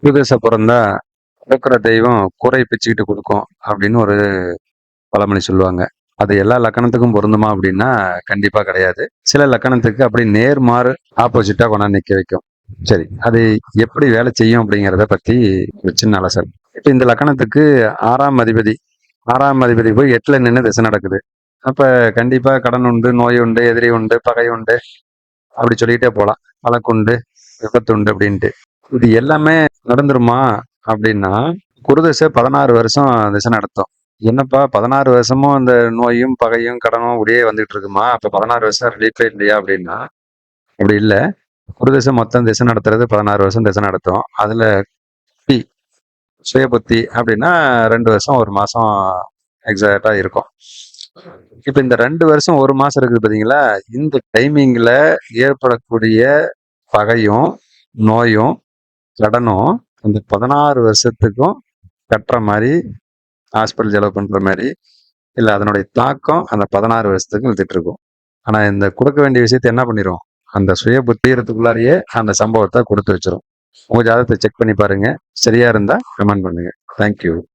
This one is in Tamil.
குருதசை பிறந்தா கொடுக்குற தெய்வம் கூரை பிச்சுக்கிட்டு கொடுக்கும் அப்படின்னு ஒரு பழமொழி சொல்லுவாங்க. அது எல்லா லக்கணத்துக்கும் பொருந்துமா அப்படின்னா கண்டிப்பா கிடையாது. சில லக்கணத்துக்கு அப்படி நேர்மாறு ஆப்போசிட்டா கொண்டாந்து நிக்க வைக்கும். சரி, அது எப்படி வேலை செய்யும் அப்படிங்கிறத பத்தி ஒரு சின்ன அலசல். இப்ப இந்த லக்கணத்துக்கு 6ஆம் அதிபதி போய் 8ல நின்று திசை நடக்குது. அப்ப கண்டிப்பா கடன் உண்டு, நோய் உண்டு, எதிரி உண்டு, பகை உண்டு, அப்படி சொல்லிக்கிட்டே போலாம். வழக்குண்டு, விபத்து உண்டு அப்படின்ட்டு. இது எல்லாமே நடந்துருமா அப்படின்னா, குருதசை 16 வருஷம் திசை நடத்தும். என்னப்பா 16 வருஷமும் அந்த நோயும் பகையும் கடனும் அப்படியே வந்துட்டு இருக்குமா, அப்ப 16 வருஷம் ரிலீஃபே இல்லையா அப்படின்னா அப்படி இல்லை. குருதசை மொத்தம் திசை நடத்துறது 16 வருஷம் திசை நடத்தும். அதுல புத்தி, சுய புத்தி அப்படின்னா 2 வருஷம் 1 மாசம் எக்ஸாக்டா இருக்கும். இப்ப இந்த 2 வருஷம் 1 மாசம் இருக்குது பாத்தீங்களா, இந்த டைமிங்ல ஏற்படக்கூடிய பகையும் நோயும் கடனும் அந்த 16 வருஷத்துக்கும் கட்டுற மாதிரி, ஹாஸ்பிட்டல் செலவு பண்ற மாதிரி, இல்ல அதனுடைய தாக்கம் அந்த 16 வருஷத்துக்கு இழுத்துட்டு இருக்கும். ஆனா இந்த கொடுக்க வேண்டிய விஷயத்த என்ன பண்ணிரும், அந்த சுய புத்தீரத்துக்குள்ளாரியே அந்த சம்பவத்தை கொடுத்து வச்சிரும். உங்க ஜாதகத்தை செக் பண்ணி பாருங்க. சரியா இருந்தா கமெண்ட் பண்ணுங்க. தேங்க்யூ.